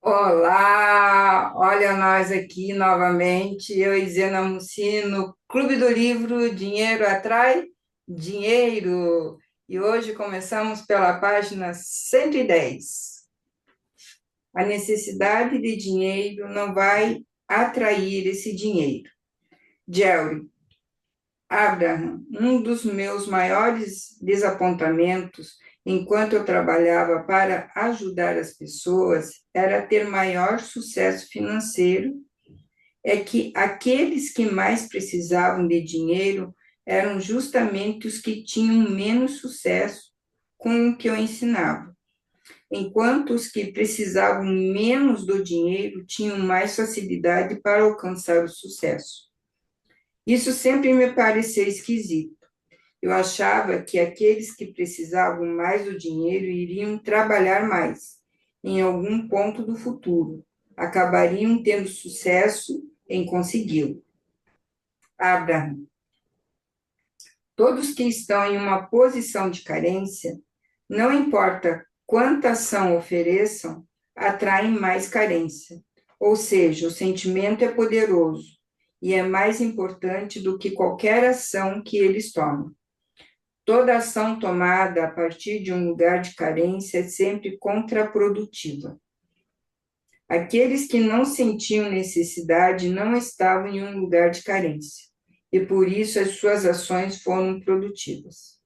Olá, olha nós aqui novamente, eu e Zena Mussini, no Clube do Livro Dinheiro Atrai Dinheiro. E hoje começamos pela página 110. A necessidade de dinheiro não vai atrair esse dinheiro. Jerry Abraham, um dos meus maiores desapontamentos enquanto eu trabalhava para ajudar as pessoas era ter maior sucesso financeiro. É que aqueles que mais precisavam de dinheiro eram justamente os que tinham menos sucesso com o que eu ensinava, enquanto os que precisavam menos do dinheiro tinham mais facilidade para alcançar o sucesso. Isso sempre me pareceu esquisito. Eu achava que aqueles que precisavam mais do dinheiro iriam trabalhar mais, em algum ponto do futuro, acabariam tendo sucesso em consegui-lo. Abraham, todos que estão em uma posição de carência, não importa quanta ação ofereçam, atraem mais carência. Ou seja, o sentimento é poderoso e é mais importante do que qualquer ação que eles tomam. Toda ação tomada a partir de um lugar de carência é sempre contraprodutiva. Aqueles que não sentiam necessidade não estavam em um lugar de carência, e por isso as suas ações foram produtivas.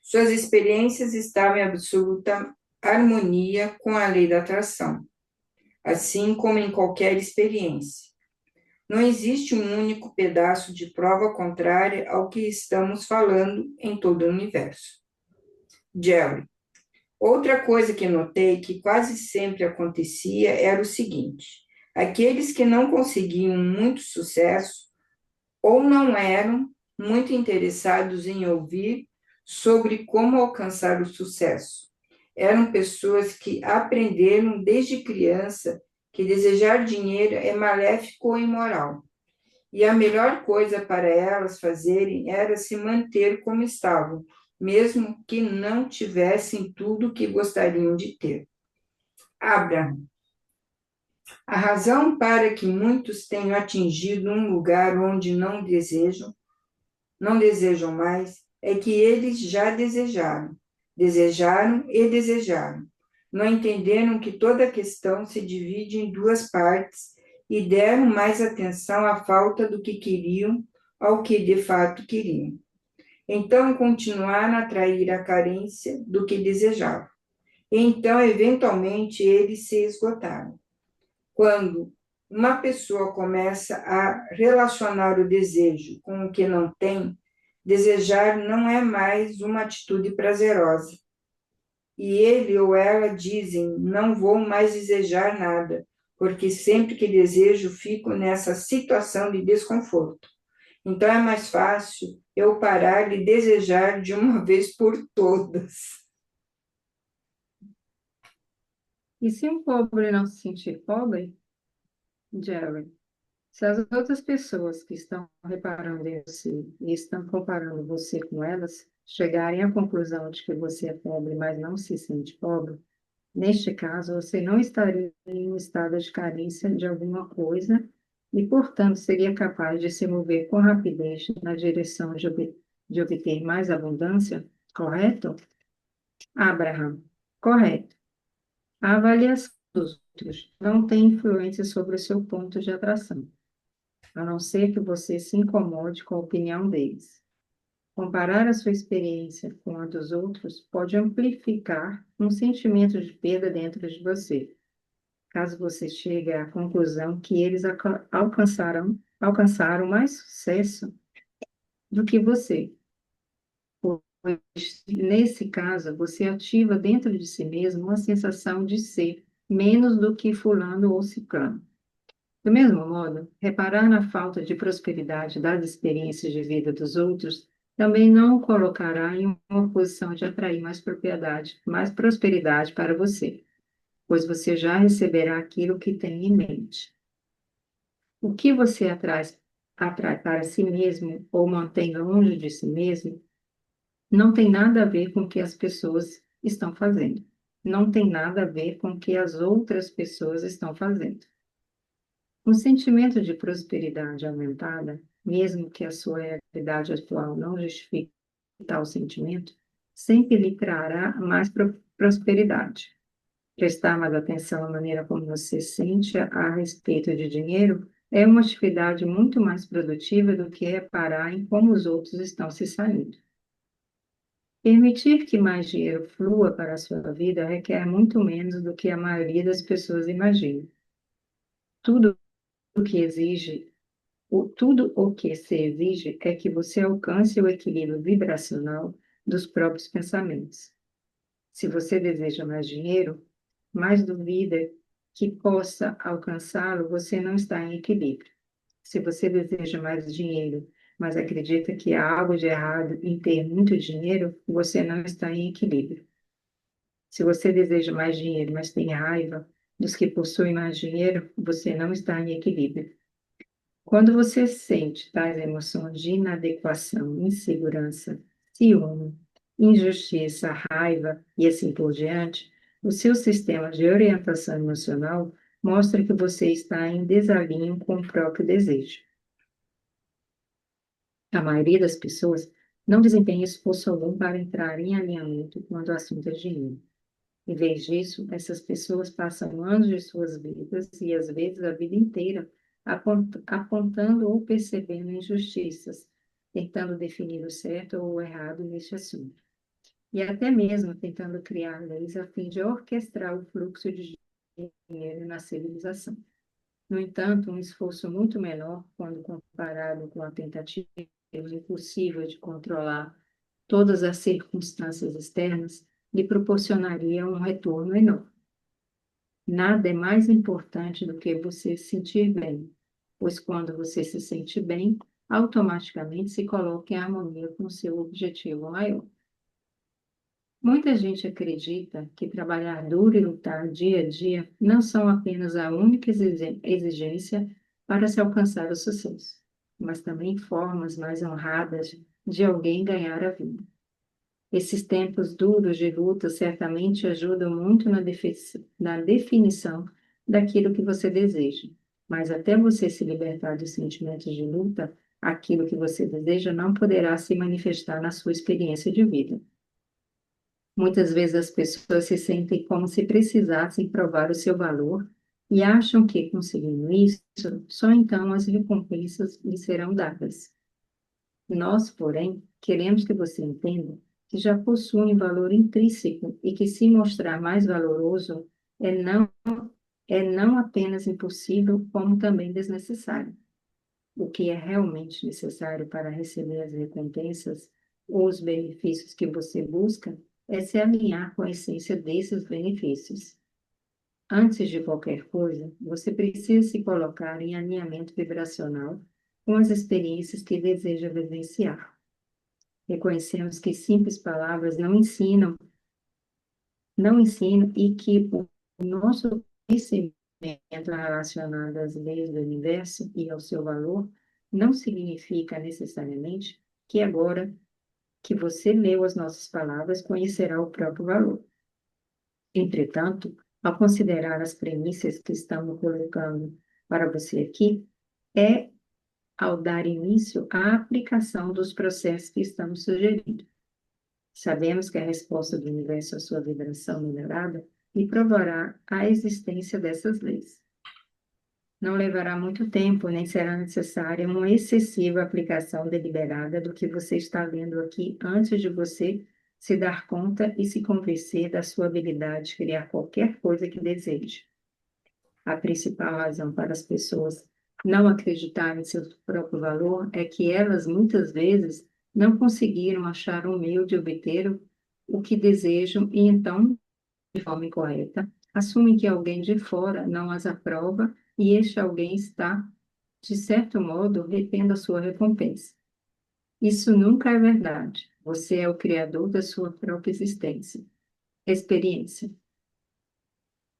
Suas experiências estavam em absoluta harmonia com a lei da atração, assim como em qualquer experiência. Não existe um único pedaço de prova contrária ao que estamos falando em todo o universo. Jerry. Outra coisa que notei que quase sempre acontecia era o seguinte: aqueles que não conseguiam muito sucesso ou não eram muito interessados em ouvir sobre como alcançar o sucesso. Eram pessoas que aprenderam desde criança que desejar dinheiro é maléfico ou imoral. E a melhor coisa para elas fazerem era se manter como estavam, mesmo que não tivessem tudo o que gostariam de ter. Abraham, a razão para que muitos tenham atingido um lugar onde não desejam mais, é que eles já desejaram, desejaram e desejaram. Não entenderam que toda a questão se divide em duas partes e deram mais atenção à falta do que queriam ao que de fato queriam. Então, continuaram a atrair a carência do que desejavam. Então, eventualmente, eles se esgotaram. Quando uma pessoa começa a relacionar o desejo com o que não tem, desejar não é mais uma atitude prazerosa. E ele ou ela dizem: não vou mais desejar nada, porque sempre que desejo fico nessa situação de desconforto. Então é mais fácil eu parar de desejar de uma vez por todas. E se um pobre não se sentir pobre, Jerry, se as outras pessoas que estão reparando em você e estão comparando você com elas chegarem à conclusão de que você é pobre, mas não se sente pobre, neste caso você não estaria em um estado de carência de alguma coisa e, portanto, seria capaz de se mover com rapidez na direção de obter mais abundância, correto? Abraham, correto. A avaliação dos outros não tem influência sobre o seu ponto de atração, a não ser que você se incomode com a opinião deles. Comparar a sua experiência com a dos outros pode amplificar um sentimento de perda dentro de você, caso você chegue à conclusão que eles alcançaram mais sucesso do que você. Pois, nesse caso, você ativa dentro de si mesmo uma sensação de ser menos do que fulano ou ciclano. Do mesmo modo, reparar na falta de prosperidade das experiências de vida dos outros também não o colocará em uma posição de atrair mais prosperidade para você, pois você já receberá aquilo que tem em mente. O que você atrai para si mesmo ou mantém longe de si mesmo não tem nada a ver com o que as pessoas estão fazendo. não tem nada a ver com o que as outras pessoas estão fazendo. Um sentimento de prosperidade aumentada, mesmo que a sua realidade atual não justifique tal sentimento, sempre lhe trará mais prosperidade. Prestar mais atenção à maneira como você sente a respeito de dinheiro é uma atividade muito mais produtiva do que reparar em como os outros estão se saindo. Permitir que mais dinheiro flua para a sua vida requer muito menos do que a maioria das pessoas imagina. Tudo o que exige, tudo o que se exige é que você alcance o equilíbrio vibracional dos próprios pensamentos. Se você deseja mais dinheiro, mas duvida que possa alcançá-lo, você não está em equilíbrio. Se você deseja mais dinheiro, mas acredita que há algo de errado em ter muito dinheiro, você não está em equilíbrio. Se você deseja mais dinheiro, mas tem raiva dos que possuem mais dinheiro, você não está em equilíbrio. Quando você sente tais emoções de inadequação, insegurança, ciúme, injustiça, raiva e assim por diante, o seu sistema de orientação emocional mostra que você está em desalinho com o próprio desejo. A maioria das pessoas não desempenha esforço algum para entrar em alinhamento quando o assunto é dinheiro. Em vez disso, essas pessoas passam anos de suas vidas e às vezes a vida inteira apontando ou percebendo injustiças, tentando definir o certo ou o errado neste assunto. E até mesmo tentando criar leis a fim de orquestrar o fluxo de dinheiro na civilização. No entanto, um esforço muito menor, quando comparado com a tentativa impossível de controlar todas as circunstâncias externas, lhe proporcionaria um retorno enorme. Nada é mais importante do que você se sentir bem, pois quando você se sente bem, automaticamente se coloca em harmonia com seu objetivo maior. Muita gente acredita que trabalhar duro e lutar dia a dia não são apenas a única exigência para se alcançar o sucesso, mas também formas mais honradas de alguém ganhar a vida. Esses tempos duros de luta certamente ajudam muito na definição daquilo que você deseja, mas até você se libertar dos sentimentos de luta, aquilo que você deseja não poderá se manifestar na sua experiência de vida. Muitas vezes as pessoas se sentem como se precisassem provar o seu valor e acham que, conseguindo isso, só então as recompensas lhe serão dadas. Nós, porém, queremos que você entenda que já possui um valor intrínseco e que se mostrar mais valoroso é não, é não apenas impossível, como também desnecessário. O que é realmente necessário para receber as recompensas ou os benefícios que você busca é se alinhar com a essência desses benefícios. Antes de qualquer coisa, você precisa se colocar em alinhamento vibracional com as experiências que deseja vivenciar. Reconhecemos que simples palavras não ensinam e que o nosso conhecimento relacionado às leis do universo e ao seu valor não significa necessariamente que agora que você leu as nossas palavras, conhecerá o próprio valor. Entretanto, ao considerar as premissas que estamos colocando para você aqui, é ao dar início à aplicação dos processos que estamos sugerindo. Sabemos que a resposta do universo à sua vibração melhorada lhe provará a existência dessas leis. Não levará muito tempo, nem será necessária uma excessiva aplicação deliberada do que você está lendo aqui antes de você se dar conta e se convencer da sua habilidade de criar qualquer coisa que deseje. A principal razão para as pessoas não acreditarem em seu próprio valor é que elas, muitas vezes, não conseguiram achar um meio de obter o que desejam e então, de forma incorreta, assumem que alguém de fora não as aprova e este alguém está, de certo modo, retendo a sua recompensa. Isso nunca é verdade. Você é o criador da sua própria existência. Experiência.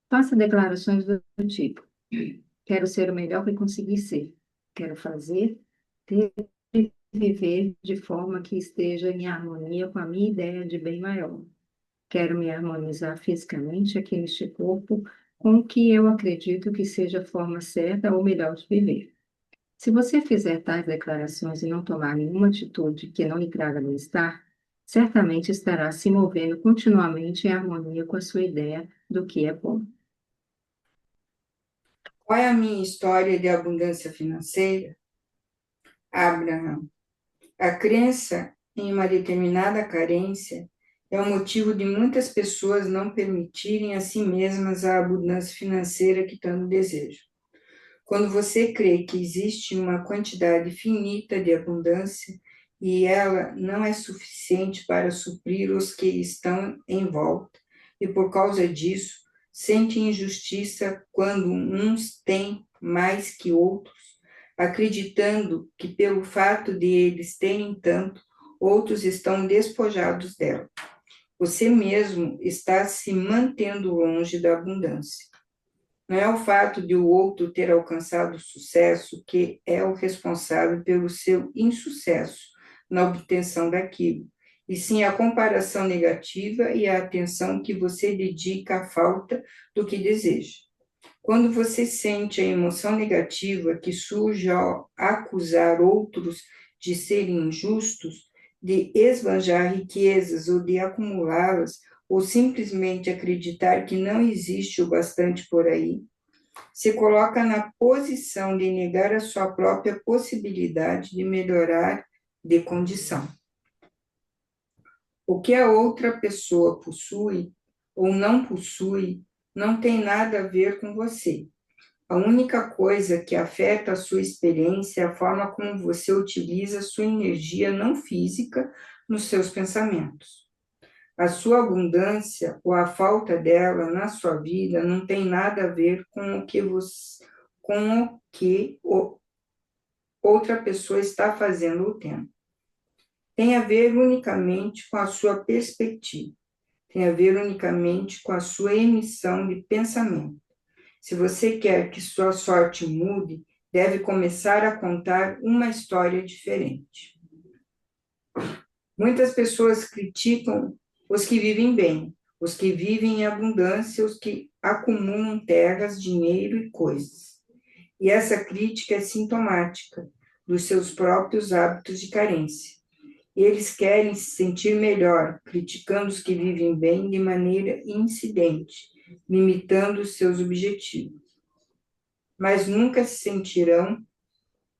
Faça declarações do tipo: quero ser o melhor que conseguir ser. Quero fazer, ter e viver de forma que esteja em harmonia com a minha ideia de bem maior. Quero me harmonizar fisicamente aqui neste corpo com o que eu acredito que seja a forma certa ou melhor de viver. Se você fizer tais declarações e não tomar nenhuma atitude que não lhe traga bem-estar, certamente estará se movendo continuamente em harmonia com a sua ideia do que é bom. Qual é a minha história de abundância financeira? Abraham. A crença em uma determinada carência é o motivo de muitas pessoas não permitirem a si mesmas a abundância financeira que tanto desejam. Quando você crê que existe uma quantidade finita de abundância e ela não é suficiente para suprir os que estão em volta, e por causa disso sente injustiça quando uns têm mais que outros, acreditando que pelo fato de eles terem tanto, outros estão despojados dela. Você mesmo está se mantendo longe da abundância. Não é o fato de o outro ter alcançado sucesso que é o responsável pelo seu insucesso na obtenção daquilo, e sim a comparação negativa e a atenção que você dedica à falta do que deseja. Quando você sente a emoção negativa que surge ao acusar outros de serem injustos, de esbanjar riquezas ou de acumulá-las, ou simplesmente acreditar que não existe o bastante por aí, se coloca na posição de negar a sua própria possibilidade de melhorar de condição. O que a outra pessoa possui ou não possui não tem nada a ver com você. A única coisa que afeta a sua experiência é a forma como você utiliza sua energia não física nos seus pensamentos. A sua abundância ou a falta dela na sua vida não tem nada a ver com o que outra pessoa está fazendo ou tendo. Tem a ver unicamente com a sua perspectiva. Tem a ver unicamente com a sua emissão de pensamento. Se você quer que sua sorte mude, deve começar a contar uma história diferente. Muitas pessoas criticam os que vivem bem, os que vivem em abundância, os que acumulam terras, dinheiro e coisas. E essa crítica é sintomática dos seus próprios hábitos de carência. E eles querem se sentir melhor, criticando os que vivem bem de maneira incidente, limitando os seus objetivos. Mas nunca se sentirão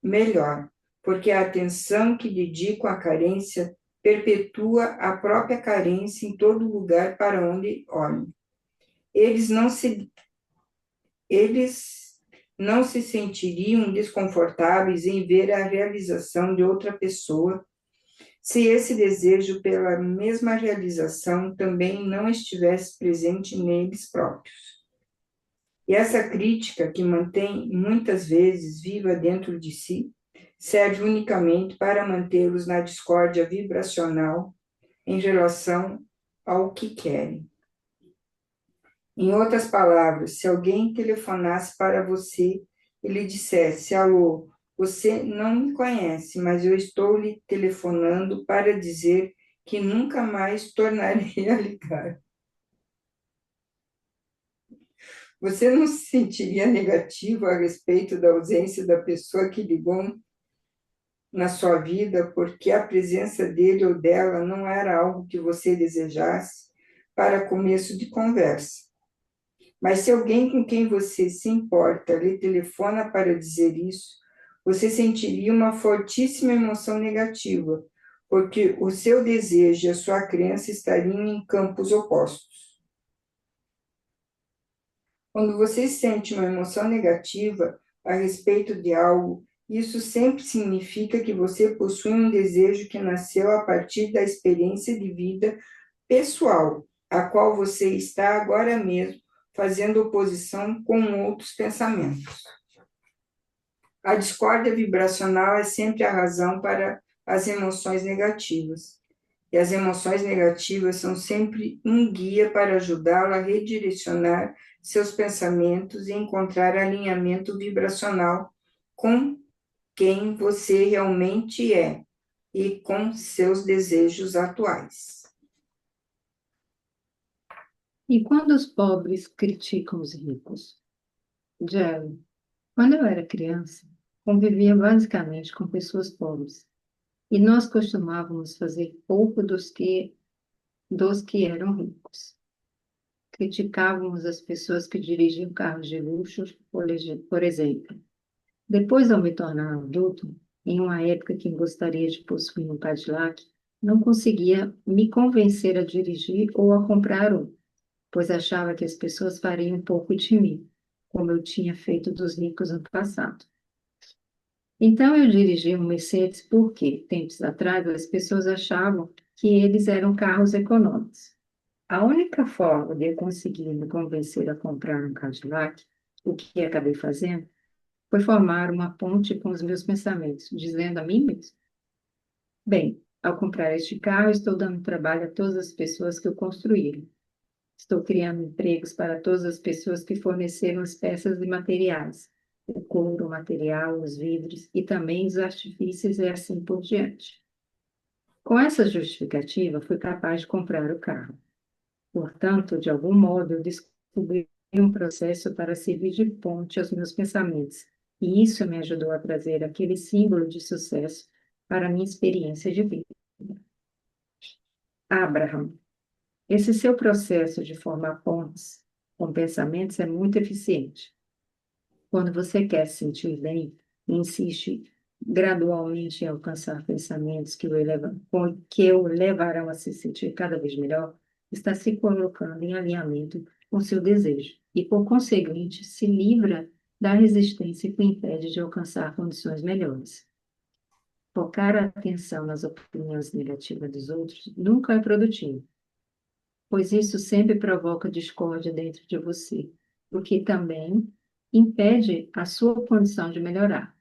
melhor, porque a atenção que dedicam à carência perpetua a própria carência em todo lugar para onde olham. Eles não se sentiriam desconfortáveis em ver a realização de outra pessoa se esse desejo pela mesma realização também não estivesse presente neles próprios. E essa crítica, que mantém muitas vezes viva dentro de si, serve unicamente para mantê-los na discórdia vibracional em relação ao que querem. Em outras palavras, se alguém telefonasse para você e lhe dissesse: alô, você não me conhece, mas eu estou lhe telefonando para dizer que nunca mais tornarei a ligar. Você não se sentiria negativo a respeito da ausência da pessoa que ligou na sua vida porque a presença dele ou dela não era algo que você desejasse para começo de conversa? Mas se alguém com quem você se importa lhe telefona para dizer isso, você sentiria uma fortíssima emoção negativa, porque o seu desejo e a sua crença estariam em campos opostos. Quando você sente uma emoção negativa a respeito de algo, isso sempre significa que você possui um desejo que nasceu a partir da experiência de vida pessoal, a qual você está agora mesmo fazendo oposição com outros pensamentos. A discórdia vibracional é sempre a razão para as emoções negativas. E as emoções negativas são sempre um guia para ajudá-lo a redirecionar seus pensamentos e encontrar alinhamento vibracional com quem você realmente é e com seus desejos atuais. E quando os pobres criticam os ricos? Jerry, quando eu era criança, convivia basicamente com pessoas pobres. E nós costumávamos fazer pouco dos que eram ricos. Criticávamos as pessoas que dirigiam carros de luxo, por exemplo. Depois, ao me tornar adulto, em uma época que gostaria de possuir um Cadillac, não conseguia me convencer a dirigir ou a comprar um, pois achava que as pessoas fariam um pouco de mim, como eu tinha feito dos ricos no passado. Então eu dirigi um Mercedes porque, tempos atrás, as pessoas achavam que eles eram carros econômicos. A única forma de eu conseguir me convencer a comprar um Cadillac, o que acabei fazendo, foi formar uma ponte com os meus pensamentos, dizendo a mim mesmo: bem, ao comprar este carro, estou dando trabalho a todas as pessoas que o construíram. Estou criando empregos para todas as pessoas que forneceram as peças e materiais, o couro, o material, os vidros e também os artifícios e assim por diante. Com essa justificativa, fui capaz de comprar o carro. Portanto, de algum modo, eu descobri um processo para servir de ponte aos meus pensamentos, e isso me ajudou a trazer aquele símbolo de sucesso para a minha experiência de vida. Abraham, esse seu processo de formar pontes com pensamentos é muito eficiente. Quando você quer se sentir bem, e insiste gradualmente em alcançar pensamentos que o levarão a se sentir cada vez melhor, está se colocando em alinhamento com seu desejo e, por conseguinte, se livra da resistência que o impede de alcançar condições melhores. Focar a atenção nas opiniões negativas dos outros nunca é produtivo, pois isso sempre provoca discórdia dentro de você, o que também impede a sua condição de melhorar.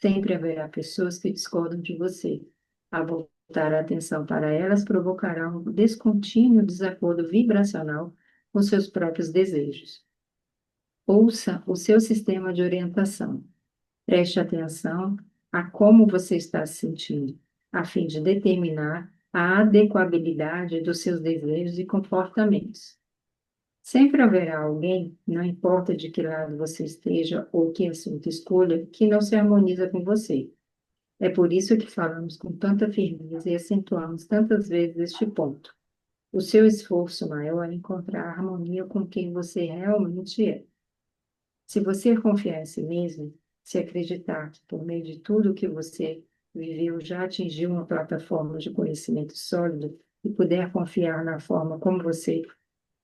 Sempre haverá pessoas que discordam de você. Ao voltar a atenção para elas, provocará um descontínuo desacordo vibracional com seus próprios desejos. Ouça o seu sistema de orientação. Preste atenção a como você está se sentindo, a fim de determinar a adequabilidade dos seus desejos e comportamentos. Sempre haverá alguém, não importa de que lado você esteja ou que assunto escolha, que não se harmoniza com você. É por isso que falamos com tanta firmeza e acentuamos tantas vezes este ponto. O seu esforço maior é encontrar harmonia com quem você realmente é. Se você confiar em si mesmo, se acreditar que por meio de tudo que você viveu já atingiu uma plataforma de conhecimento sólido e puder confiar na forma como você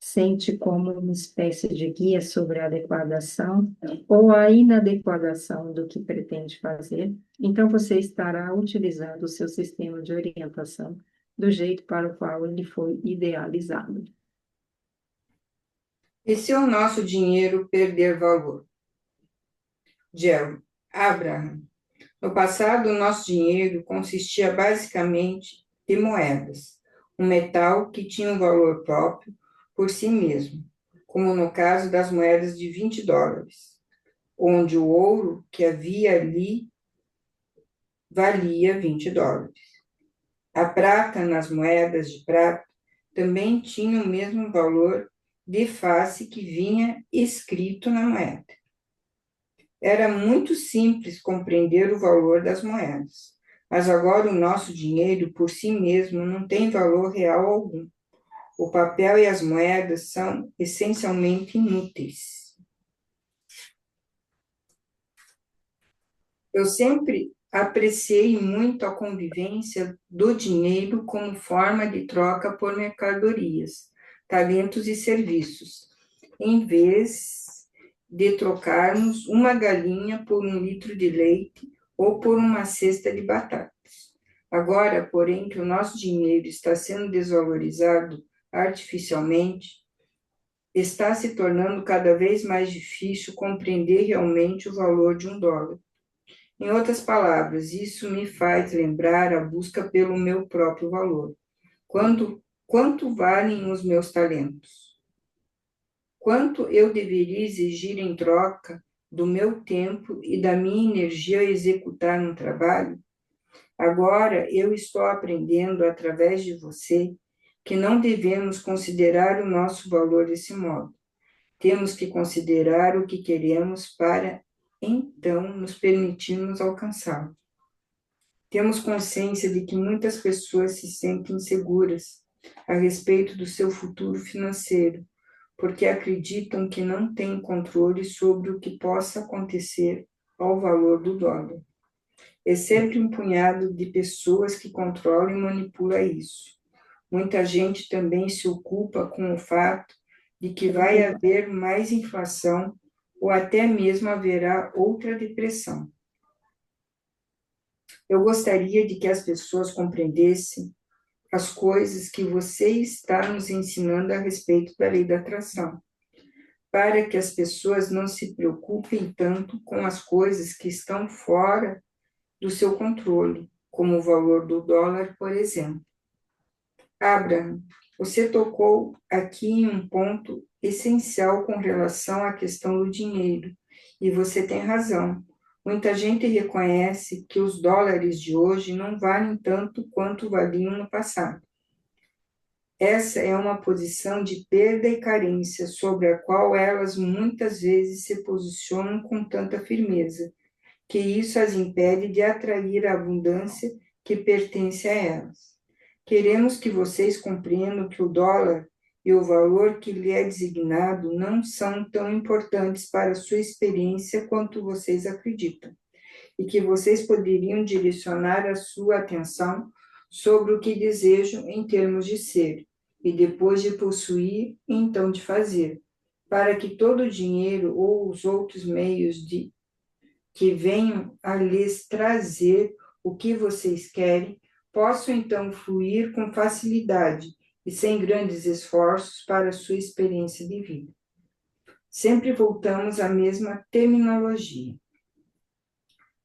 sente como uma espécie de guia sobre a adequação ou a inadequação do que pretende fazer, então você estará utilizando o seu sistema de orientação do jeito para o qual ele foi idealizado. E se o nosso dinheiro perder valor? Jerry, Abraham. No passado, o nosso dinheiro consistia basicamente de moedas, um metal que tinha um valor próprio por si mesmo, como no caso das moedas de $20, onde o ouro que havia ali valia $20. A prata nas moedas de prata também tinha o mesmo valor de face que vinha escrito na moeda. Era muito simples compreender o valor das moedas, mas agora o nosso dinheiro por si mesmo não tem valor real algum. O papel e as moedas são essencialmente inúteis. Eu sempre apreciei muito a convivência do dinheiro como forma de troca por mercadorias, talentos e serviços, em vez de trocarmos uma galinha por um litro de leite ou por uma cesta de batatas. Agora, porém, que o nosso dinheiro está sendo desvalorizado artificialmente, está se tornando cada vez mais difícil compreender realmente o valor de $1. Em outras palavras, isso me faz lembrar a busca pelo meu próprio valor. Quanto valem os meus talentos? Quanto eu deveria exigir em troca do meu tempo e da minha energia a executar um trabalho? Agora eu estou aprendendo através de você que não devemos considerar o nosso valor desse modo. Temos que considerar o que queremos para, então, nos permitirmos alcançá-lo. Temos consciência de que muitas pessoas se sentem inseguras a respeito do seu futuro financeiro, porque acreditam que não têm controle sobre o que possa acontecer ao valor do dólar. É sempre um punhado de pessoas que controla e manipula isso. Muita gente também se ocupa com o fato de que vai haver mais inflação ou até mesmo haverá outra depressão. Eu gostaria de que as pessoas compreendessem as coisas que você está nos ensinando a respeito da lei da atração, para que as pessoas não se preocupem tanto com as coisas que estão fora do seu controle, como o valor do dólar, por exemplo. Abraham, você tocou aqui em um ponto essencial com relação à questão do dinheiro, e você tem razão. Muita gente reconhece que os dólares de hoje não valem tanto quanto valiam no passado. Essa é uma posição de perda e carência sobre a qual elas muitas vezes se posicionam com tanta firmeza, que isso as impede de atrair a abundância que pertence a elas. Queremos que vocês compreendam que o dólar e o valor que lhe é designado não são tão importantes para a sua experiência quanto vocês acreditam, e que vocês poderiam direcionar a sua atenção sobre o que desejam em termos de ser, e depois de possuir, então de fazer, para que todo o dinheiro ou os outros meios que venham a lhes trazer o que vocês querem, possam então fluir com facilidade e sem grandes esforços para a sua experiência de vida. Sempre voltamos à mesma terminologia.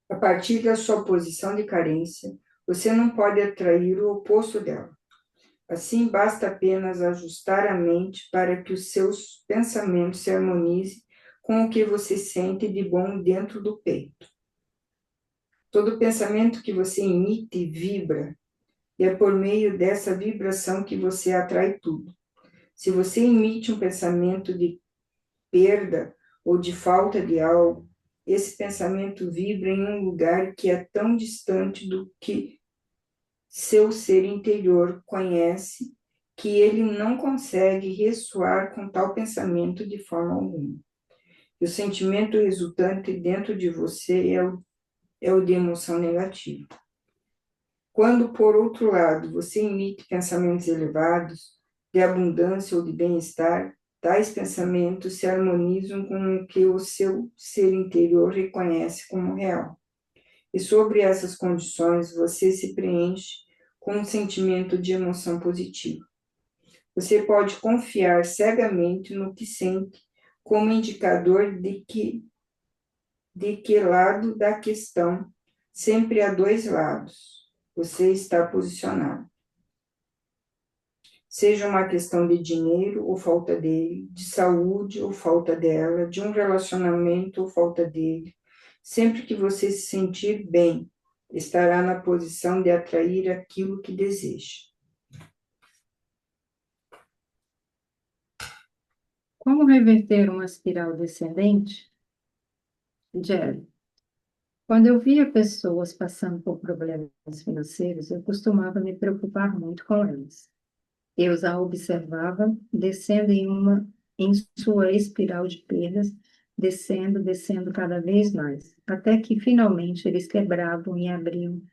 A partir da sua posição de carência, você não pode atrair o oposto dela. Assim, basta apenas ajustar a mente para que os seus pensamentos se harmonizem com o que você sente de bom dentro do peito. Todo pensamento que você emite vibra, e é por meio dessa vibração que você atrai tudo. Se você emite um pensamento de perda ou de falta de algo, esse pensamento vibra em um lugar que é tão distante do que seu ser interior conhece, que ele não consegue ressoar com tal pensamento de forma alguma. E o sentimento resultante dentro de você é o de emoção negativa. Quando, por outro lado, você emite pensamentos elevados, de abundância ou de bem-estar, tais pensamentos se harmonizam com o que o seu ser interior reconhece como real. E sobre essas condições, você se preenche com um sentimento de emoção positiva. Você pode confiar cegamente no que sente como indicador de que lado da questão, sempre há dois lados, você está posicionado. Seja uma questão de dinheiro ou falta dele, de saúde ou falta dela, de um relacionamento ou falta dele, sempre que você se sentir bem, estará na posição de atrair aquilo que deseja. Como reverter uma espiral descendente? Jerry. Quando eu via pessoas passando por problemas financeiros, eu costumava me preocupar muito com elas. Eu os observava descendo em sua espiral de perdas, descendo cada vez mais, até que finalmente eles quebravam e abriam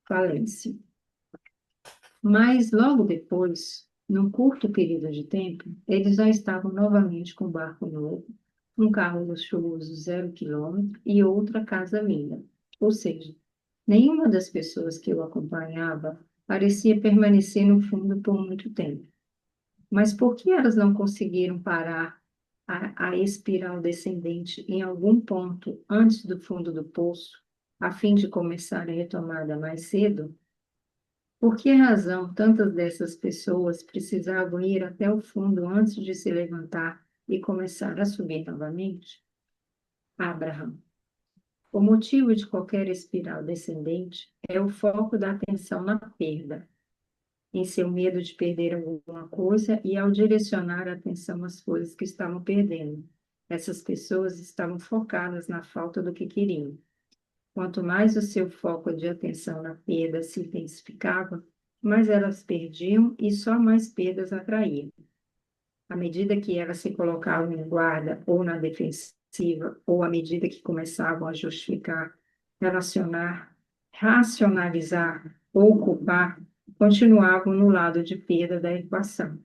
falência. Mas logo depois, num curto período de tempo, eles já estavam novamente com um barco novo, um carro luxuoso 0 quilômetro e outra casa linda. Ou seja, nenhuma das pessoas que eu acompanhava parecia permanecer no fundo por muito tempo. Mas por que elas não conseguiram parar a espiral descendente em algum ponto antes do fundo do poço, a fim de começar a retomada mais cedo? Por que razão tantas dessas pessoas precisavam ir até o fundo antes de se levantar e começar a subir novamente? Abraham. O motivo de qualquer espiral descendente é o foco da atenção na perda. em seu medo de perder alguma coisa e ao direcionar a atenção às coisas que estavam perdendo. Essas pessoas estavam focadas na falta do que queriam. Quanto mais o seu foco de atenção na perda se intensificava, mais elas perdiam e só mais perdas atraíam. À medida que elas se colocavam em guarda ou na defensiva, ou à medida que começavam a justificar, relacionar, racionalizar ou culpar, continuavam no lado de perda da equação.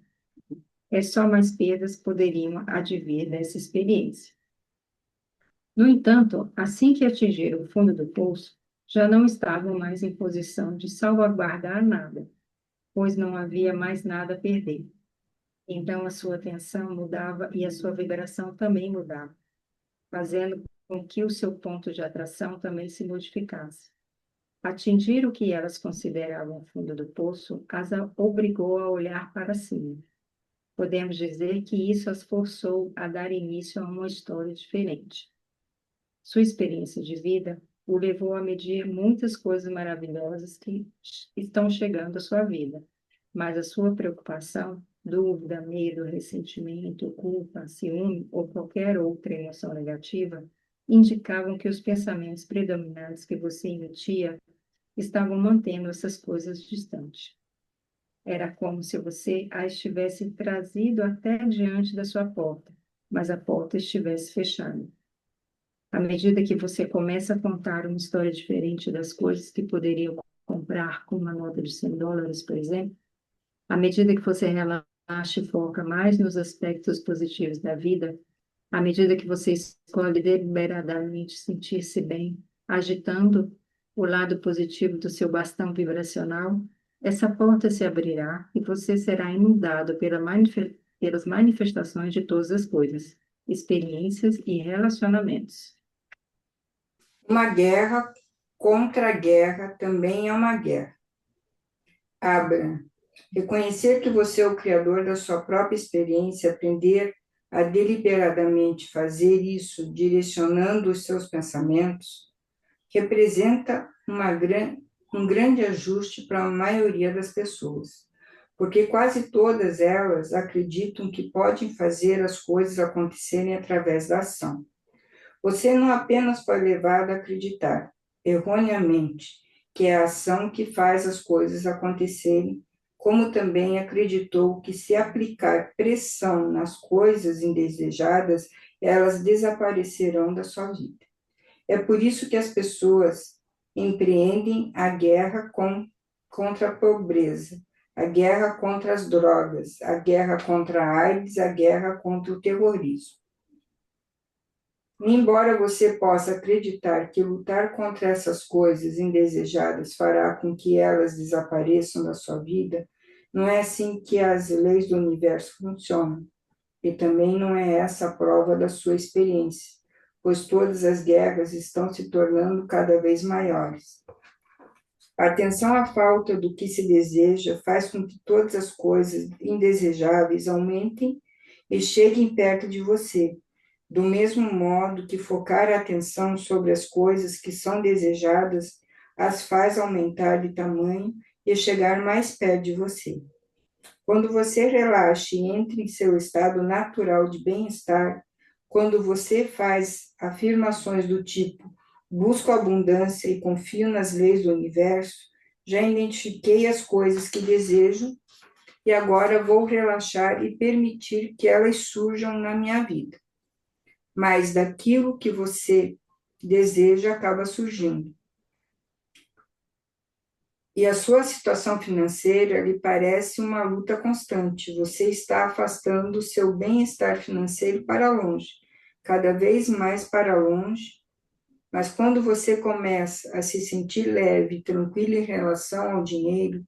É só mais perdas poderiam advir dessa experiência. No entanto, assim que atingiram o fundo do poço, já não estavam mais em posição de salvaguardar nada, pois não havia mais nada a perder. Então a sua atenção mudava e a sua vibração também mudava, fazendo com que o seu ponto de atração também se modificasse. Atingir o que elas consideravam o fundo do poço as obrigou a olhar para cima. Podemos dizer que isso as forçou a dar início a uma história diferente. Sua experiência de vida o levou a medir muitas coisas maravilhosas que estão chegando à sua vida, mas a sua preocupação, dúvida, medo, ressentimento, culpa, ciúme ou qualquer outra emoção negativa indicavam que os pensamentos predominantes que você emitia estavam mantendo essas coisas distantes. Era como se você as tivesse trazido até diante da sua porta, mas a porta estivesse fechada. À medida que você começa a contar uma história diferente das coisas que poderiam comprar com uma nota de US$ 100, por exemplo, à medida que você relaxa e foca mais nos aspectos positivos da vida, à medida que você escolhe deliberadamente sentir-se bem, agitando o lado positivo do seu bastão vibracional, essa porta se abrirá e você será inundado pelas manifestações de todas as coisas, experiências e relacionamentos. Uma guerra contra a guerra também é uma guerra. Abra. Reconhecer que você é o criador da sua própria experiência, aprender a deliberadamente fazer isso, direcionando os seus pensamentos, representa um grande ajuste para a maioria das pessoas, porque quase todas elas acreditam que podem fazer as coisas acontecerem através da ação. Você não apenas foi levado a acreditar, erroneamente, que é a ação que faz as coisas acontecerem, como também acreditou que se aplicar pressão nas coisas indesejadas, elas desaparecerão da sua vida. É por isso que as pessoas empreendem a guerra contra a pobreza, a guerra contra as drogas, a guerra contra a AIDS, a guerra contra o terrorismo. Embora você possa acreditar que lutar contra essas coisas indesejadas fará com que elas desapareçam da sua vida, não é assim que as leis do universo funcionam. E também não é essa a prova da sua experiência, pois todas as guerras estão se tornando cada vez maiores. A atenção à falta do que se deseja faz com que todas as coisas indesejáveis aumentem e cheguem perto de você, do mesmo modo que focar a atenção sobre as coisas que são desejadas as faz aumentar de tamanho e chegar mais perto de você. Quando você relaxa e entra em seu estado natural de bem-estar, quando você faz afirmações do tipo busco abundância e confio nas leis do universo, já identifiquei as coisas que desejo e agora vou relaxar e permitir que elas surjam na minha vida. Mas daquilo que você deseja acaba surgindo. E a sua situação financeira lhe parece uma luta constante. Você está afastando o seu bem-estar financeiro para longe, cada vez mais para longe. Mas quando você começa a se sentir leve e tranquilo em relação ao dinheiro,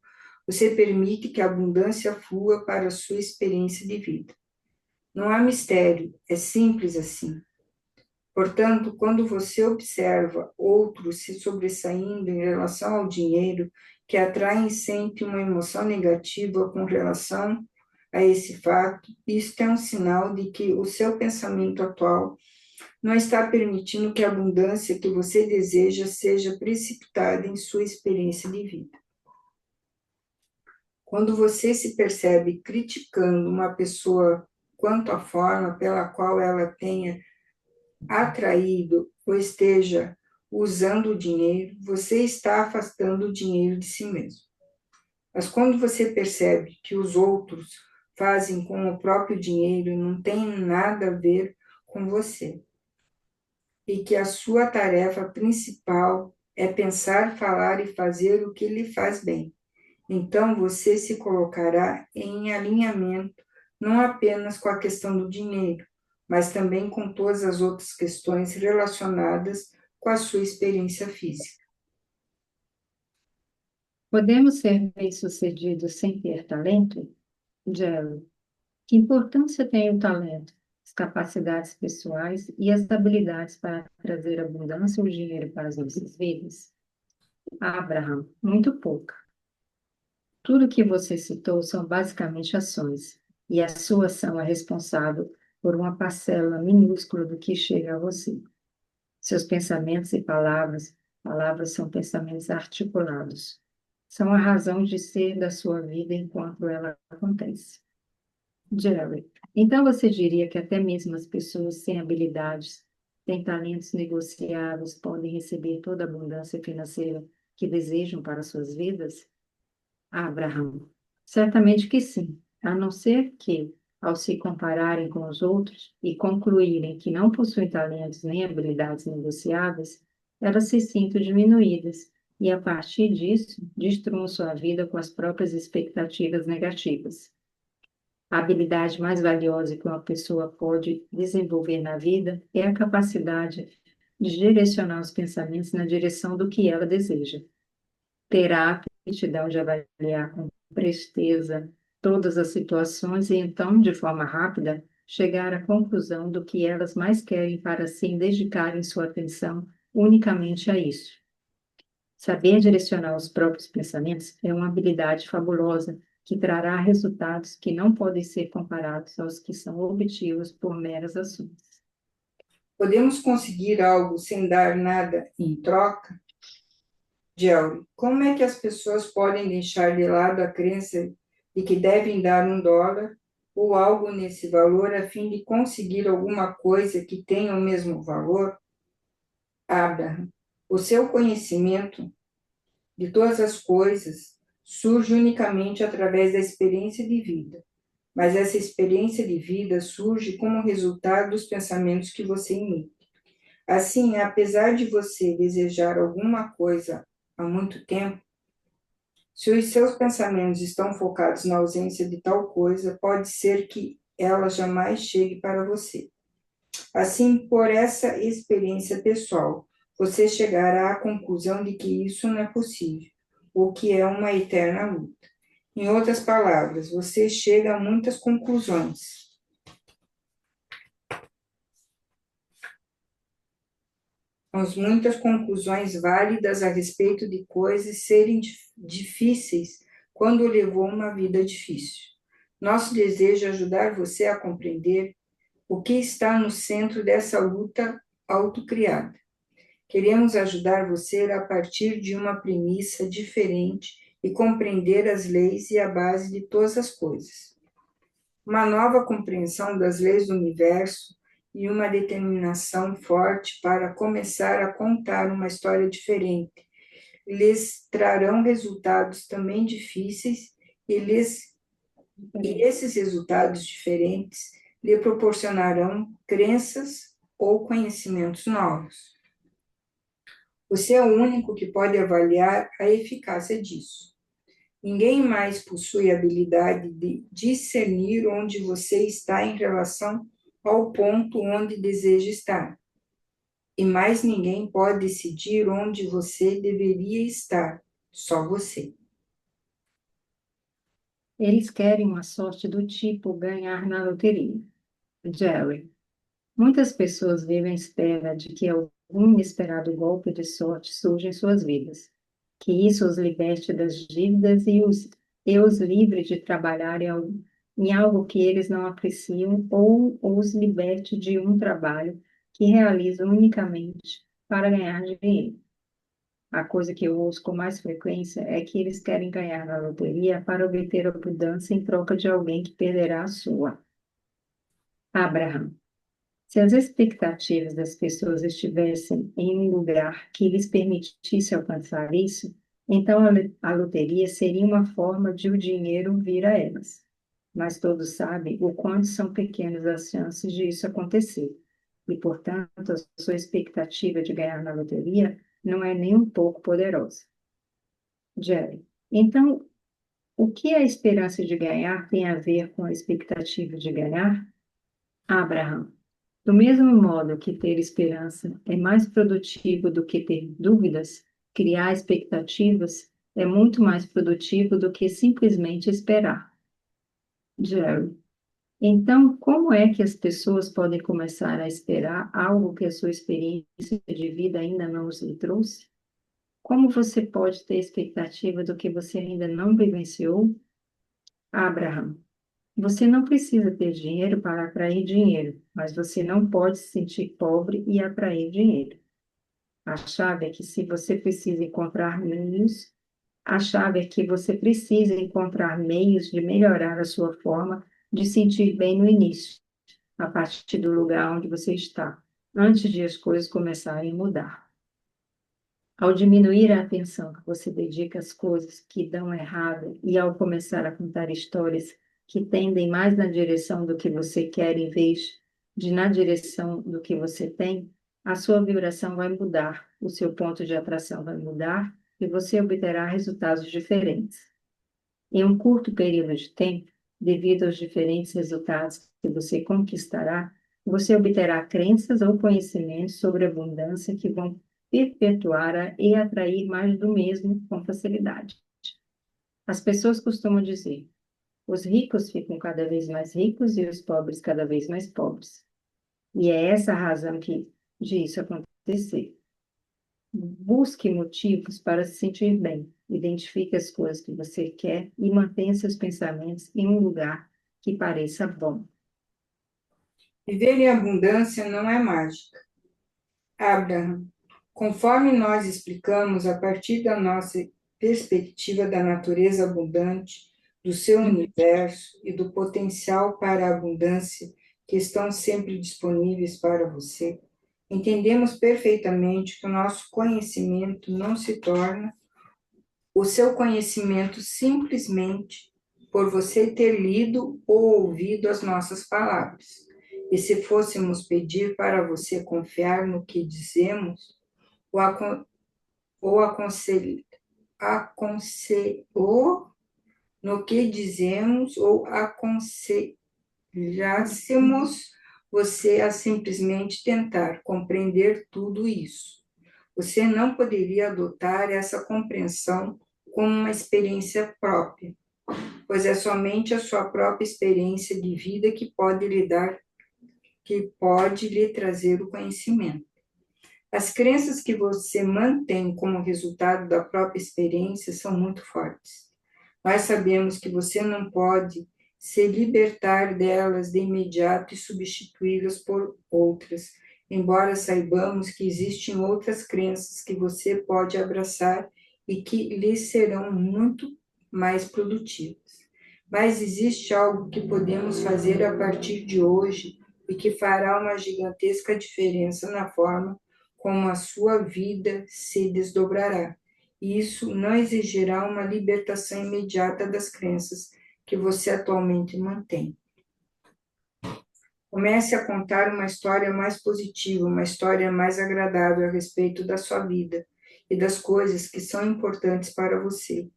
você permite que a abundância flua para a sua experiência de vida. Não há mistério, é simples assim. Portanto, quando você observa outros se sobressaindo em relação ao dinheiro, que atraem sempre uma emoção negativa com relação a esse fato, isto é um sinal de que o seu pensamento atual não está permitindo que a abundância que você deseja seja precipitada em sua experiência de vida. Quando você se percebe criticando uma pessoa quanto à forma pela qual ela tenha atraído ou esteja usando o dinheiro, você está afastando o dinheiro de si mesmo. Mas quando você percebe que os outros fazem com o próprio dinheiro, não tem nada a ver com você, e que a sua tarefa principal é pensar, falar e fazer o que lhe faz bem, então você se colocará em alinhamento não apenas com a questão do dinheiro, mas também com todas as outras questões relacionadas com a sua experiência física. Podemos ser bem-sucedidos sem ter talento? Jerry, que importância tem o talento, as capacidades pessoais e as habilidades para trazer abundância ou dinheiro para as nossas vidas? Abraham, muito pouca. Tudo que você citou são basicamente ações, e a sua ação é responsável por uma parcela minúscula do que chega a você. Seus pensamentos e palavras são pensamentos articulados. São a razão de ser da sua vida enquanto ela acontece. Jerry, então você diria que até mesmo as pessoas sem habilidades, sem talentos negociáveis, podem receber toda a abundância financeira que desejam para suas vidas? Abraham, certamente que sim, a não ser que, ao se compararem com os outros e concluírem que não possuem talentos nem habilidades negociáveis, elas se sintam diminuídas e, a partir disso, destruam sua vida com as próprias expectativas negativas. A habilidade mais valiosa que uma pessoa pode desenvolver na vida é a capacidade de direcionar os pensamentos na direção do que ela deseja. Terá a aptidão de avaliar com presteza todas as situações e então, de forma rápida, chegar à conclusão do que elas mais querem para assim dedicarem sua atenção unicamente a isso. Saber direcionar os próprios pensamentos é uma habilidade fabulosa que trará resultados que não podem ser comparados aos que são obtidos por meras ações. Podemos conseguir algo sem dar nada em troca? Jerry, como é que as pessoas podem deixar de lado a crença de que devem dar $1 ou algo nesse valor a fim de conseguir alguma coisa que tenha o mesmo valor? Abraham, o seu conhecimento de todas as coisas surge unicamente através da experiência de vida, mas essa experiência de vida surge como resultado dos pensamentos que você emite. Assim, apesar de você desejar alguma coisa há muito tempo, se os seus pensamentos estão focados na ausência de tal coisa, pode ser que ela jamais chegue para você. Assim, por essa experiência pessoal, você chegará à conclusão de que isso não é possível, o que é uma eterna luta. Em outras palavras, você chega a muitas conclusões. Muitas conclusões válidas a respeito de coisas serem difíceis quando levou uma vida difícil. Nosso desejo é ajudar você a compreender o que está no centro dessa luta autocriada. Queremos ajudar você a partir de uma premissa diferente e compreender as leis e a base de todas as coisas. Uma nova compreensão das leis do universo e uma determinação forte para começar a contar uma história diferente. Lhes trarão resultados também difíceis e esses resultados diferentes lhe proporcionarão crenças ou conhecimentos novos. Você é o único que pode avaliar a eficácia disso. Ninguém mais possui a habilidade de discernir onde você está em relação ao ponto onde deseja estar. E mais ninguém pode decidir onde você deveria estar, só você. Eles querem uma sorte do tipo ganhar na loteria. Jerry, muitas pessoas vivem à espera de que algum inesperado golpe de sorte surja em suas vidas, que isso os liberte das dívidas e os livre de trabalhar em algo que eles não apreciam ou os liberte de um trabalho que realizam unicamente para ganhar dinheiro. A coisa que eu ouço com mais frequência é que eles querem ganhar na loteria para obter abundância em troca de alguém que perderá a sua. Abraham. Se as expectativas das pessoas estivessem em um lugar que lhes permitisse alcançar isso, então a loteria seria uma forma de o dinheiro vir a elas. Mas todos sabem o quanto são pequenas as chances de isso acontecer. E, portanto, a sua expectativa de ganhar na loteria não é nem um pouco poderosa. Jerry. Então, o que a esperança de ganhar tem a ver com a expectativa de ganhar? Abraham. Do mesmo modo que ter esperança é mais produtivo do que ter dúvidas, criar expectativas é muito mais produtivo do que simplesmente esperar. Jerry. Então, como é que as pessoas podem começar a esperar algo que a sua experiência de vida ainda não os lhe trouxe? Como você pode ter expectativa do que você ainda não vivenciou? Abraham. Você não precisa ter dinheiro para atrair dinheiro, mas você não pode se sentir pobre e atrair dinheiro. A chave é que se você precisa encontrar meios, a chave é que você precisa encontrar meios de melhorar a sua forma de sentir bem no início, a partir do lugar onde você está, antes de as coisas começarem a mudar. Ao diminuir a atenção que você dedica às coisas que dão errado e ao começar a contar histórias que tendem mais na direção do que você quer em vez de na direção do que você tem, a sua vibração vai mudar, o seu ponto de atração vai mudar e você obterá resultados diferentes. Em um curto período de tempo, devido aos diferentes resultados que você conquistará, você obterá crenças ou conhecimentos sobre abundância que vão perpetuar e atrair mais do mesmo com facilidade. As pessoas costumam dizer: os ricos ficam cada vez mais ricos e os pobres cada vez mais pobres. E é essa a razão de isso acontecer. Busque motivos para se sentir bem. Identifique as coisas que você quer e mantenha seus pensamentos em um lugar que pareça bom. Viver em abundância não é mágica. Abraham, conforme nós explicamos a partir da nossa perspectiva da natureza abundante, do seu universo e do potencial para a abundância que estão sempre disponíveis para você, entendemos perfeitamente que o nosso conhecimento não se torna o seu conhecimento simplesmente por você ter lido ou ouvido as nossas palavras. E se fôssemos pedir para você confiar no que dizemos, ou, ou ou no que dizemos, ou aconselhássemos você a simplesmente tentar compreender tudo isso. Você não poderia adotar essa compreensão como uma experiência própria, pois é somente a sua própria experiência de vida que pode lhe trazer o conhecimento. As crenças que você mantém como resultado da própria experiência são muito fortes. Nós sabemos que você não pode se libertar delas de imediato e substituí-las por outras, embora saibamos que existem outras crenças que você pode abraçar e que lhe serão muito mais produtivas. Mas existe algo que podemos fazer a partir de hoje e que fará uma gigantesca diferença na forma como a sua vida se desdobrará. E isso não exigirá uma libertação imediata das crenças que você atualmente mantém. Comece a contar uma história mais positiva, uma história mais agradável a respeito da sua vida e das coisas que são importantes para você.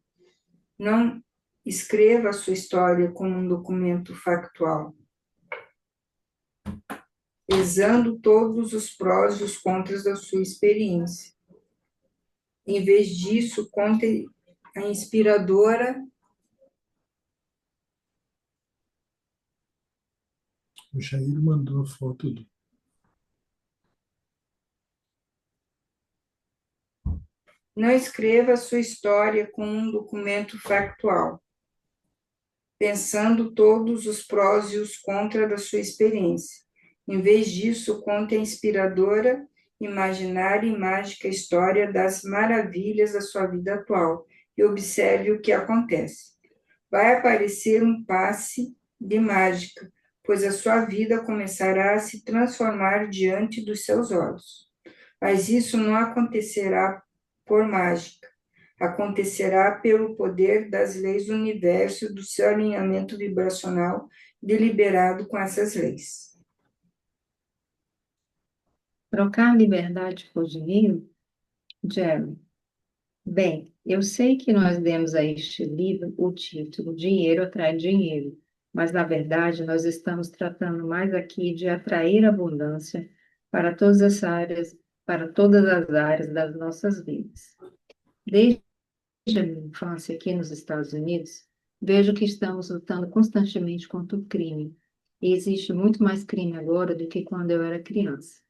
Não escreva a sua história como um documento factual, pesando todos os prós e os contras da sua experiência. Em vez disso, conte a inspiradora. O Jair mandou a foto do. Não escreva a sua história como um documento factual, pensando todos os prós e os contras da sua experiência. Em vez disso, conte a inspiradora imaginária e mágica história das maravilhas da sua vida atual e observe o que acontece. Vai aparecer um passe de mágica, pois a sua vida começará a se transformar diante dos seus olhos. Mas isso não acontecerá por mágica. Acontecerá pelo poder das leis do universo e do seu alinhamento vibracional deliberado com essas leis. Trocar liberdade por dinheiro? Jerry. Bem, eu sei que nós demos a este livro o título Dinheiro atrai dinheiro, mas na verdade nós estamos tratando mais aqui de atrair abundância para todas as áreas, das nossas vidas. Desde a minha infância aqui nos Estados Unidos, vejo que estamos lutando constantemente contra o crime. E existe muito mais crime agora do que quando eu era criança.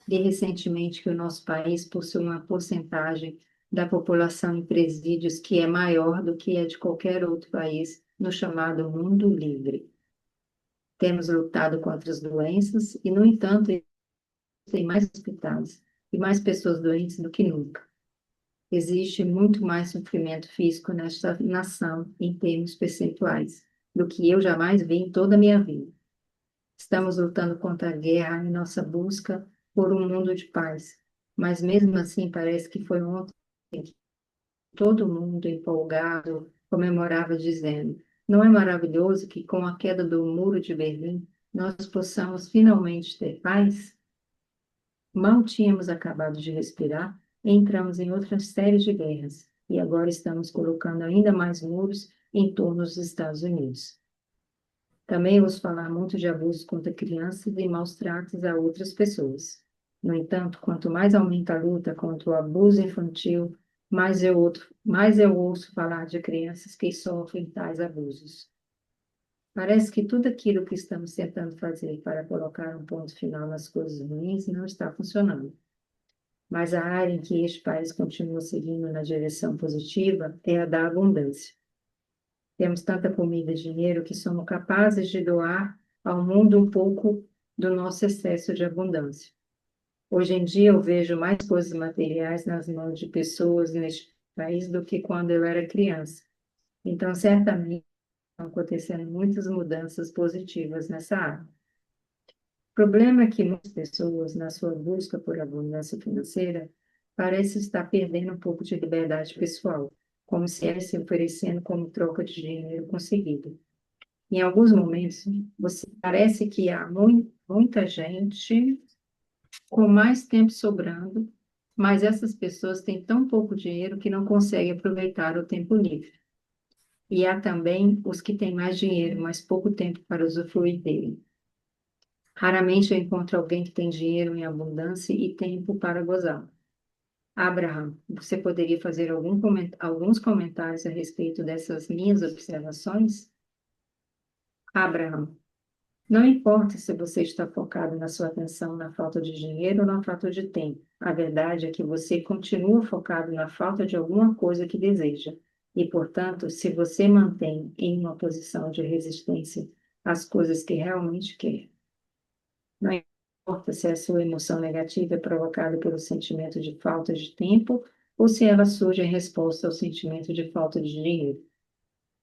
E recentemente que o nosso país possui uma porcentagem da população em presídios que é maior do que a de qualquer outro país no chamado mundo livre. Temos lutado contra as doenças e, no entanto, tem mais hospitais e mais pessoas doentes do que nunca. Existe muito mais sofrimento físico nesta nação em termos percentuais do que eu jamais vi em toda a minha vida. Estamos lutando contra a guerra em nossa busca por um mundo de paz. Mas mesmo assim, parece que foi ontem que todo mundo empolgado comemorava, dizendo: Não é maravilhoso que com a queda do Muro de Berlim nós possamos finalmente ter paz? Mal tínhamos acabado de respirar e entramos em outra série de guerras. E agora estamos colocando ainda mais muros em torno dos Estados Unidos. Também ouço falar muito de abusos contra crianças e maus tratos a outras pessoas. No entanto, quanto mais aumenta a luta contra o abuso infantil, mais eu ouço falar de crianças que sofrem tais abusos. Parece que tudo aquilo que estamos tentando fazer para colocar um ponto final nas coisas ruins não está funcionando. Mas a área em que este país continua seguindo na direção positiva é a da abundância. Temos tanta comida e dinheiro que somos capazes de doar ao mundo um pouco do nosso excesso de abundância. Hoje em dia eu vejo mais coisas materiais nas mãos de pessoas neste país do que quando eu era criança. Então, certamente, estão acontecendo muitas mudanças positivas nessa área. O problema é que muitas pessoas, na sua busca por abundância financeira, parecem estar perdendo um pouco de liberdade pessoal, como se estivesse se oferecendo como troca de dinheiro conseguido. Em alguns momentos, você parece que há muita gente com mais tempo sobrando, mas essas pessoas têm tão pouco dinheiro que não conseguem aproveitar o tempo livre. E há também os que têm mais dinheiro, mas pouco tempo para usufruir dele. Raramente eu encontro alguém que tem dinheiro em abundância e tempo para gozar. Abraham, você poderia fazer alguns comentários a respeito dessas minhas observações? Abraham, não importa se você está focado na sua atenção na falta de dinheiro ou na falta de tempo. A verdade é que você continua focado na falta de alguma coisa que deseja. E, portanto, se você mantém em uma posição de resistência às coisas que realmente quer, não importa se a sua emoção negativa é provocada pelo sentimento de falta de tempo ou se ela surge em resposta ao sentimento de falta de dinheiro.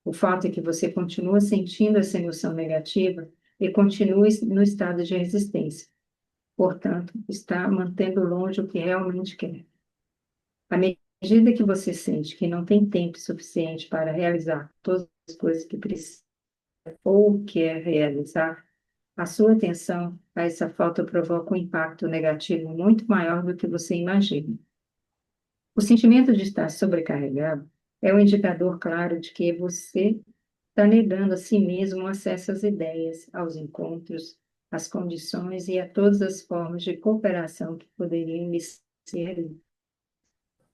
O fato é que você continua sentindo essa emoção negativa e continua no estado de resistência. Portanto, está mantendo longe o que realmente quer. À medida que você sente que não tem tempo suficiente para realizar todas as coisas que precisa ou quer realizar, a sua atenção a essa falta provoca um impacto negativo muito maior do que você imagina. O sentimento de estar sobrecarregado é um indicador claro de que você está negando a si mesmo o acesso às ideias, aos encontros, às condições e a todas as formas de cooperação que poderiam lhe ser ali,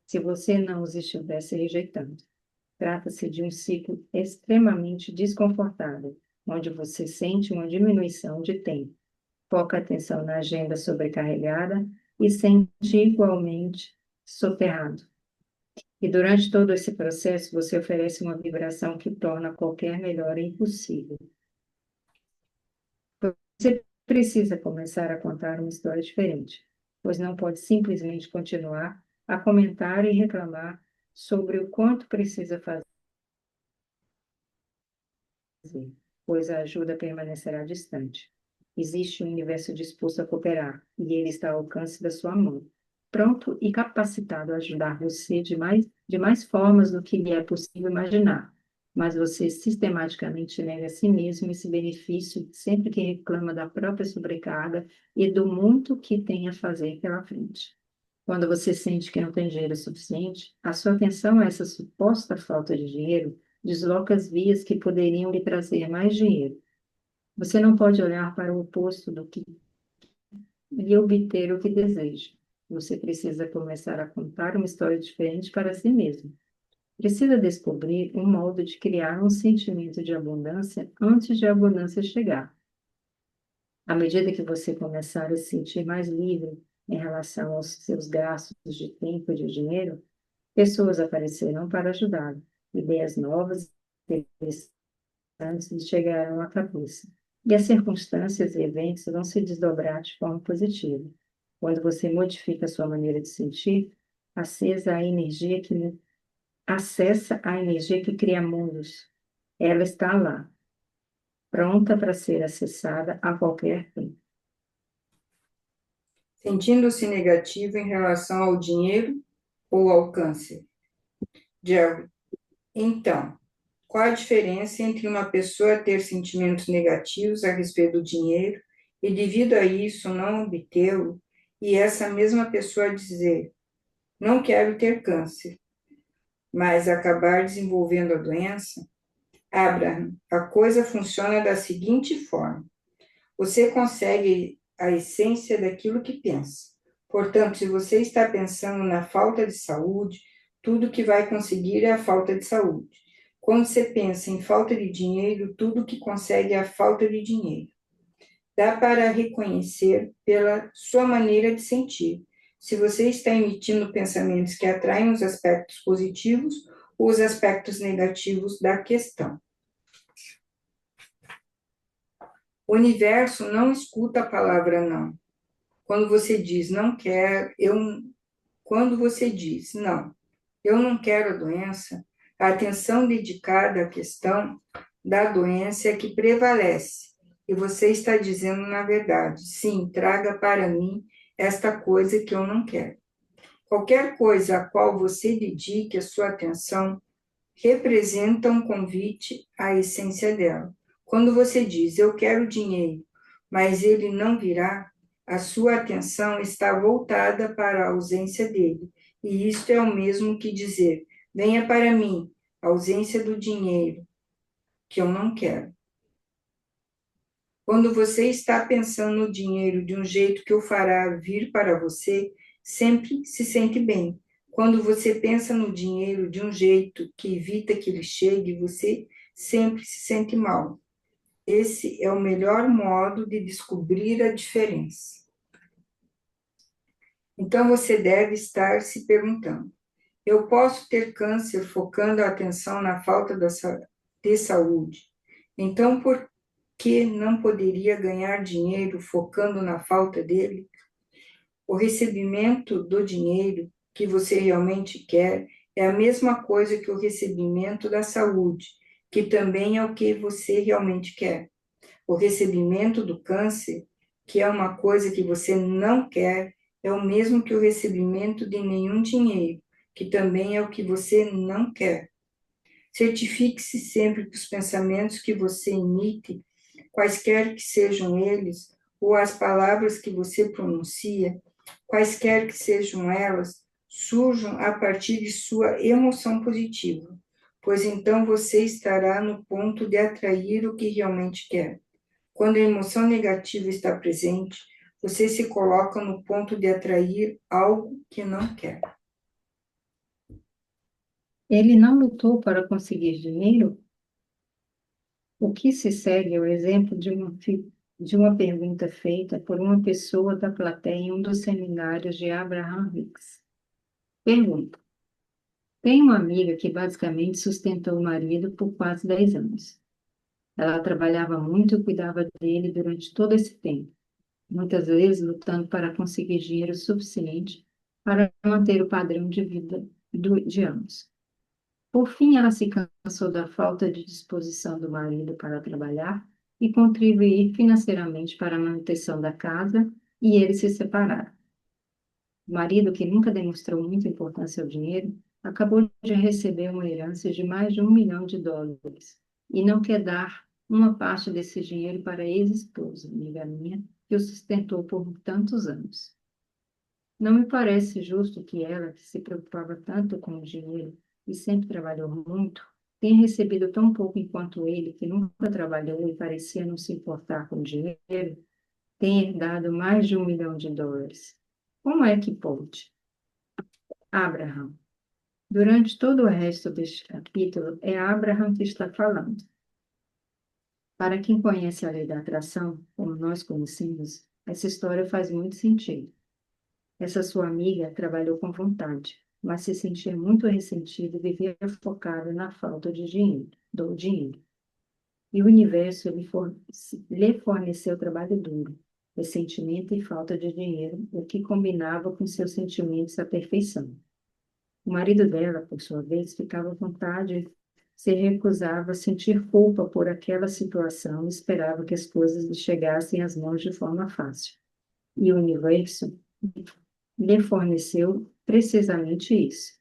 se você não os estivesse rejeitando. Trata-se de um ciclo extremamente desconfortável, onde você sente uma diminuição de tempo, foca a atenção na agenda sobrecarregada e sente igualmente soterrado. E durante todo esse processo, você oferece uma vibração que torna qualquer melhora impossível. Você precisa começar a contar uma história diferente. pois não pode simplesmente continuar a comentar e reclamar sobre o quanto precisa fazer, pois a ajuda permanecerá distante. Existe um universo disposto a cooperar, e ele está ao alcance da sua mão, pronto e capacitado a ajudar você de mais formas do que lhe é possível imaginar. Mas você sistematicamente nega a si mesmo esse benefício sempre que reclama da própria sobrecarga e do muito que tem a fazer pela frente. Quando você sente que não tem dinheiro suficiente, a sua atenção a essa suposta falta de dinheiro desloca as vias que poderiam lhe trazer mais dinheiro. Você não pode olhar para o oposto do que lhe obter o que deseja. Você precisa começar a contar uma história diferente para si mesmo. Precisa descobrir um modo de criar um sentimento de abundância antes de a abundância chegar. À medida que você começar a se sentir mais livre em relação aos seus gastos de tempo e de dinheiro, pessoas aparecerão para ajudá-lo. Ideias novas e interessantes lhe chegarão à cabeça. E as circunstâncias e eventos vão se desdobrar de forma positiva. Quando você modifica a sua maneira de sentir, acessa a energia que acessa a energia que cria mundos. Ela está lá, pronta para ser acessada a qualquer tempo. Sentindo-se negativo em relação ao dinheiro ou ao câncer? Jerry, então, qual a diferença entre uma pessoa ter sentimentos negativos a respeito do dinheiro e, devido a isso, não obtê-lo, e essa mesma pessoa dizer, não quero ter câncer, mas acabar desenvolvendo a doença? Abraham, a coisa funciona da seguinte forma: você consegue a essência daquilo que pensa. Portanto, se você está pensando na falta de saúde, tudo que vai conseguir é a falta de saúde. Quando você pensa em falta de dinheiro, tudo que consegue é a falta de dinheiro. Dá para reconhecer pela sua maneira de sentir se você está emitindo pensamentos que atraem os aspectos positivos ou os aspectos negativos da questão. O universo não escuta a palavra não. Quando você diz não quero, quando você diz não, eu não quero a doença, a atenção dedicada à questão da doença é que prevalece. E você está dizendo na verdade, sim, traga para mim esta coisa que eu não quero. Qualquer coisa a qual você dedique a sua atenção representa um convite à essência dela. Quando você diz, eu quero dinheiro, mas ele não virá, a sua atenção está voltada para a ausência dele. E isto é o mesmo que dizer, venha para mim, a ausência do dinheiro, que eu não quero. Quando você está pensando no dinheiro de um jeito que o fará vir para você, sempre se sente bem. Quando você pensa no dinheiro de um jeito que evita que ele chegue, você sempre se sente mal. Esse é o melhor modo de descobrir a diferença. Então você deve estar se perguntando: eu posso ter câncer focando a atenção na falta de saúde? Então por que não poderia ganhar dinheiro focando na falta dele? O recebimento do dinheiro que você realmente quer é a mesma coisa que o recebimento da saúde, que também é o que você realmente quer. O recebimento do câncer, que é uma coisa que você não quer, é o mesmo que o recebimento de nenhum dinheiro, que também é o que você não quer. Certifique-se sempre que os pensamentos que você emite, quaisquer que sejam eles, ou as palavras que você pronuncia, quaisquer que sejam elas, surjam a partir de sua emoção positiva, pois então você estará no ponto de atrair o que realmente quer. Quando a emoção negativa está presente, você se coloca no ponto de atrair algo que não quer. Ele não lutou para conseguir dinheiro? O que se segue é o exemplo de uma pergunta feita por uma pessoa da plateia em um dos seminários de Abraham Hicks. Pergunta: tem uma amiga que basicamente sustentou o marido por quase 10 anos. Ela trabalhava muito e cuidava dele durante todo esse tempo. muitas vezes lutando para conseguir dinheiro suficiente para manter o padrão de vida de ambos. Por fim, ela se cansou da falta de disposição do marido para trabalhar e contribuir financeiramente para a manutenção da casa, e eles se separaram. O marido, que nunca demonstrou muita importância ao dinheiro, acabou de receber uma herança de mais de US$ 1 milhão e não quer dar uma parte desse dinheiro para a ex-esposa, amiga minha, que o sustentou por tantos anos. Não me parece justo que ela, que se preocupava tanto com o dinheiro e sempre trabalhou muito, tenha recebido tão pouco enquanto ele, que nunca trabalhou e parecia não se importar com o dinheiro, tenha herdado mais de US$ 1 milhão. Como é que pode? Abraham. Durante todo o resto deste capítulo, é Abraham que está falando. Para quem conhece a lei da atração, como nós conhecemos, essa história faz muito sentido. Essa sua amiga trabalhou com vontade, mas se sentia muito ressentida e vivia focada na falta de dinheiro, do dinheiro. E o universo lhe forneceu trabalho duro, ressentimento e falta de dinheiro, o que combinava com seus sentimentos à perfeição. O marido dela, por sua vez, ficava à vontade, se recusava a sentir culpa por aquela situação e esperava que as coisas lhe chegassem às mãos de forma fácil. E o universo lhe forneceu precisamente isso.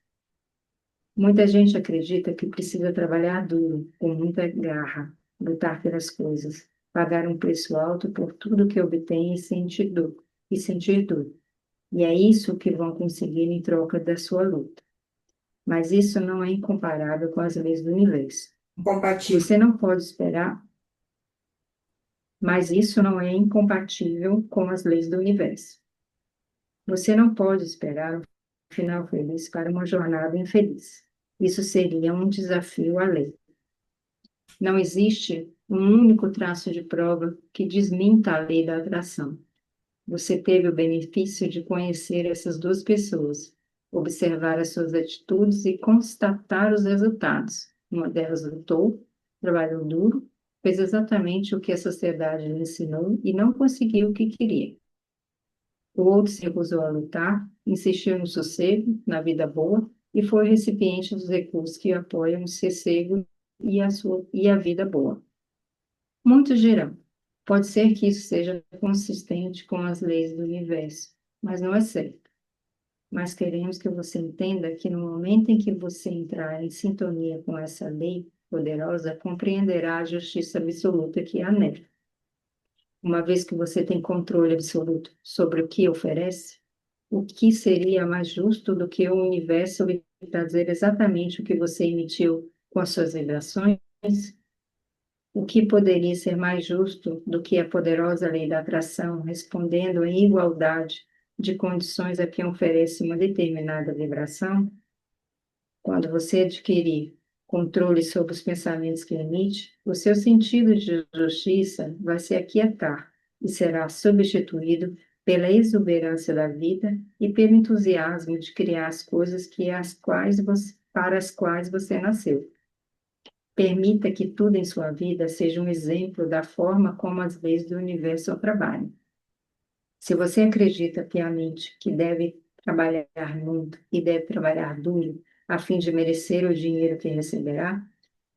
Muita gente acredita que precisa trabalhar duro, com muita garra, lutar pelas coisas, pagar um preço alto por tudo que obtém e sentir dor. E é isso que vão conseguir em troca da sua luta. Mas isso não é incomparável com as leis do universo. Compatível. Você não pode esperar, mas isso não é incompatível com as leis do universo. Você não pode esperar um final feliz para uma jornada infeliz. Isso seria um desafio à lei. Não existe um único traço de prova que desminta a lei da atração. Você teve o benefício de conhecer essas duas pessoas, observar as suas atitudes e constatar os resultados. Uma delas lutou, trabalhou duro, fez exatamente o que a sociedade lhe ensinou e não conseguiu o que queria. O outro se recusou a lutar, insistiu no sossego, na vida boa, e foi recipiente dos recursos que apoiam o sossego e a vida boa. Muitos dirão, pode ser que isso seja consistente com as leis do universo, mas não é certo. Mas queremos que você entenda que no momento em que você entrar em sintonia com essa lei poderosa, compreenderá a justiça absoluta que há nela. Uma vez que você tem controle absoluto sobre o que oferece, o que seria mais justo do que o universo lhe trazer exatamente o que você emitiu com as suas vibrações? O que poderia ser mais justo do que a poderosa lei da atração, respondendo em igualdade de condições a quem oferece uma determinada vibração? Quando você adquirir controle sobre os pensamentos que emite, o seu sentido de justiça vai se aquietar e será substituído pela exuberância da vida e pelo entusiasmo de criar as coisas para as quais você nasceu. Permita que tudo em sua vida seja um exemplo da forma como as leis do universo trabalham. Se você acredita piamente que deve trabalhar muito e deve trabalhar duro a fim de merecer o dinheiro que receberá,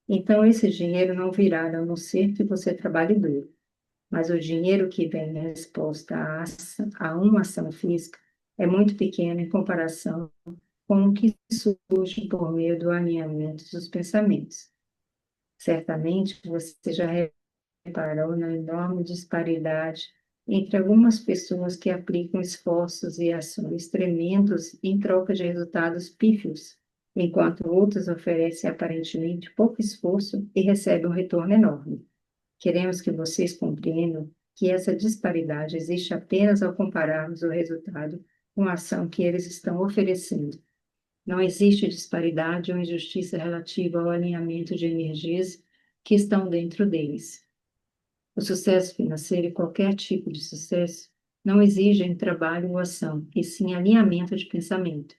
então esse dinheiro não virá a não ser que você trabalhe duro. Mas o dinheiro que vem em resposta a uma ação física é muito pequeno em comparação com o que surge por meio do alinhamento dos pensamentos. Certamente você já reparou na enorme disparidade entre algumas pessoas que aplicam esforços e ações tremendos em troca de resultados pífios, enquanto outras oferecem aparentemente pouco esforço e recebem um retorno enorme. Queremos que vocês compreendam que essa disparidade existe apenas ao compararmos o resultado com a ação que eles estão oferecendo. Não existe disparidade ou injustiça relativa ao alinhamento de energias que estão dentro deles. O sucesso financeiro e qualquer tipo de sucesso não exigem trabalho ou ação, e sim alinhamento de pensamento.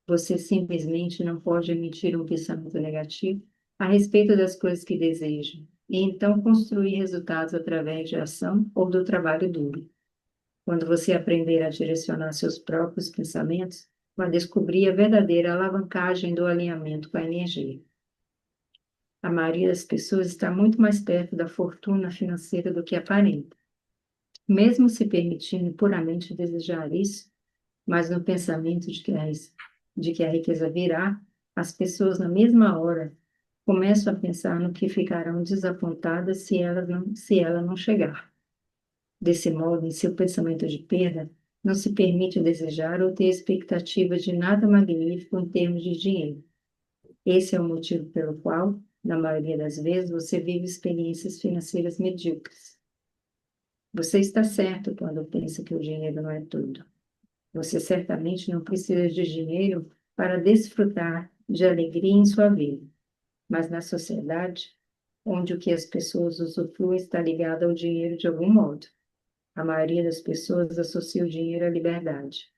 Você simplesmente não pode emitir um pensamento negativo a respeito das coisas que deseja, e então construir resultados através de ação ou do trabalho duro. Quando você aprender a direcionar seus próprios pensamentos, vai descobrir a verdadeira alavancagem do alinhamento com a energia. A maioria das pessoas está muito mais perto da fortuna financeira do que aparenta, mesmo se permitindo puramente desejar isso, mas no pensamento de que a riqueza virá, as pessoas na mesma hora começam a pensar no que ficarão desapontadas se ela não chegar. Desse modo, em seu pensamento de perda, não se permite desejar ou ter expectativa de nada magnífico em termos de dinheiro. Esse é o motivo pelo qual, na maioria das vezes, você vive experiências financeiras medíocres. Você está certo quando pensa que o dinheiro não é tudo. Você certamente não precisa de dinheiro para desfrutar de alegria em sua vida, mas na sociedade, onde o que as pessoas usufruem está ligado ao dinheiro de algum modo, a maioria das pessoas associa o dinheiro à liberdade.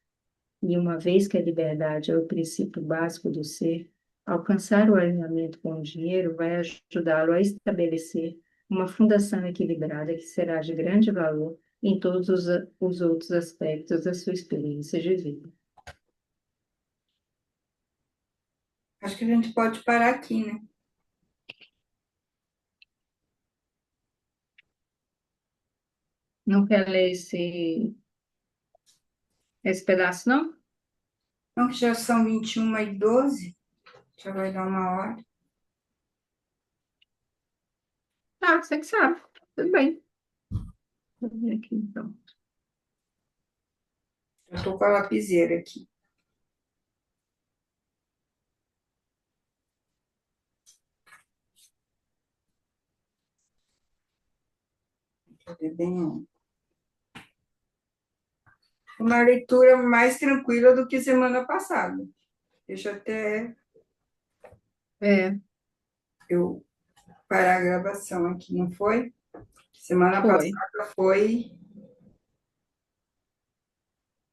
E uma vez que a liberdade é o princípio básico do ser, alcançar o alinhamento com o dinheiro vai ajudá-lo a estabelecer uma fundação equilibrada que será de grande valor em todos os outros aspectos da sua experiência de vida. Acho que a gente pode parar aqui, né? Não quer ler esse pedaço, não? Então, que já são 21h12, já vai dar uma hora. Ah, você que sabe. Tudo bem. Vou ver aqui, então. Eu estou com a lapiseira aqui. Fazer bem. Uma leitura mais tranquila do que semana passada. Deixa até É, eu parar a gravação aqui, não foi? Semana foi. passada foi